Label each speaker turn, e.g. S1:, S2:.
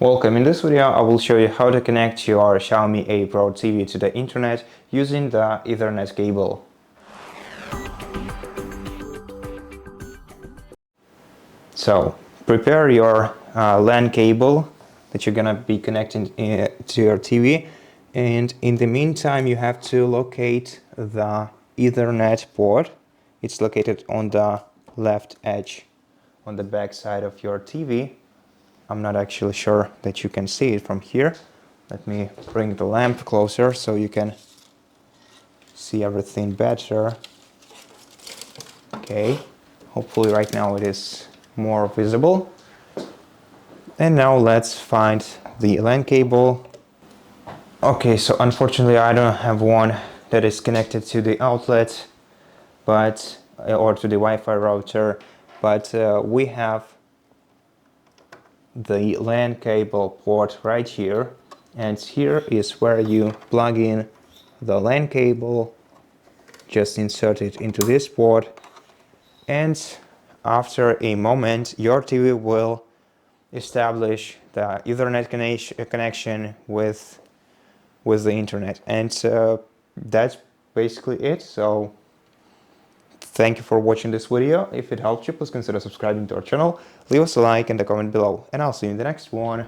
S1: Welcome. In this video, I will show you how to connect your Xiaomi A Pro TV to the internet using the Ethernet cable. So, prepare your LAN cable that you're gonna be connecting to your TV, and in the meantime, you have to locate the Ethernet port. It's located on the left edge on the back side of your TV. I'm not actually sure that you can see it from here. Let me bring the lamp closer so you can see everything better. Okay, hopefully right now it is more visible. And now let's find the LAN cable. Okay, so unfortunately I don't have one that is connected to the outlet, but or to the Wi-Fi router, but we have the LAN cable port right here, and here is where you plug in the LAN cable. Just insert it into this port, and after a moment your TV will establish the Ethernet connection with the internet, and that's basically it. So thank you for watching this video. If it helped you, please consider subscribing to our channel, leave us a like and a comment below, and I'll see you in the next one.